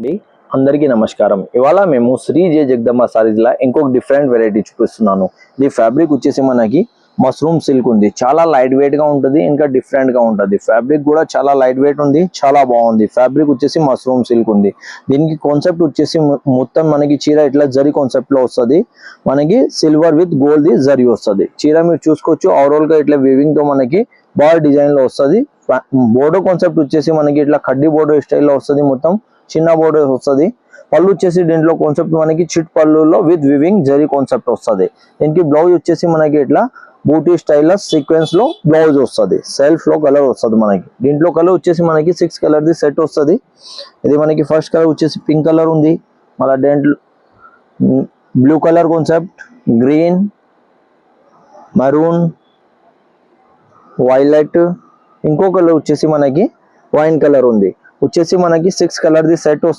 అండి అందరికీ నమస్కారం. ఇవాళ మేము శ్రీ జయ జగదంబ సారీస్ లా ఇంకొక డిఫరెంట్ వెరైటీ చూపిస్తున్నాను. ఈ ఫ్యాబ్రిక్ వచ్చేసి మనకి మష్రూమ్ సిల్క్ ఉంది. చాలా లైట్ వెయిట్ గా ఉంటుంది, ఇంకా డిఫరెంట్ గా ఉంటుంది. ఫ్యాబ్రిక్ కూడా చాలా లైట్ వెయిట్ ఉంది, చాలా బాగుంది. ఫ్యాబ్రిక్ వచ్చేసి మష్రూమ్ సిల్క్ ఉంది. దీనికి కాన్సెప్ట్ వచ్చేసి మొత్తం మనకి చీర ఇట్లా జరీ కాన్సెప్ట్ లో వస్తుంది. మనకి silver with gold the zari వస్తుంది. చీర మీరు చూసుకోవచ్చు, ఓవరాల్ గా ఇట్లా వీవింగ్ తో మనకి బాల్ డిజైన్ లో వస్తుంది. బోర్డర్ కాన్సెప్ట్ వచ్చేసి మనకి ఇట్లా కడ్డీ బోర్డర్ స్టైల్ లో వస్తుంది. మొత్తం చిన్న బోర్డర్ వస్తుంది. పళ్ళు వచ్చేసి దీంట్లో కాన్సెప్ట్ మనకి చిట్ పళ్ళులో విత్ వివింగ్ జరీ కాన్సెప్ట్ వస్తుంది. దీనికి బ్లౌజ్ వచ్చేసి మనకి ఇట్లా బూటీ స్టైల్ సీక్వెన్స్ లో బ్లౌజ్ వస్తుంది. సెల్ఫ్ లో కలర్ వస్తుంది. మనకి దీంట్లో కలర్ వచ్చేసి మనకి 6 కలర్ ది సెట్ వస్తుంది. ఇది మనకి ఫస్ట్ కలర్ వచ్చేసి పింక్ కలర్ ఉంది. మళ్ళీ దేంట్లో blue colour concept, green, maroon, violet, ఇంకో కలర్ వచ్చేసి మనకి వైన్ కలర్ ఉంది. వచ్చేసి మనకి 6 కలర్ ది సెట్ వస్తుంది.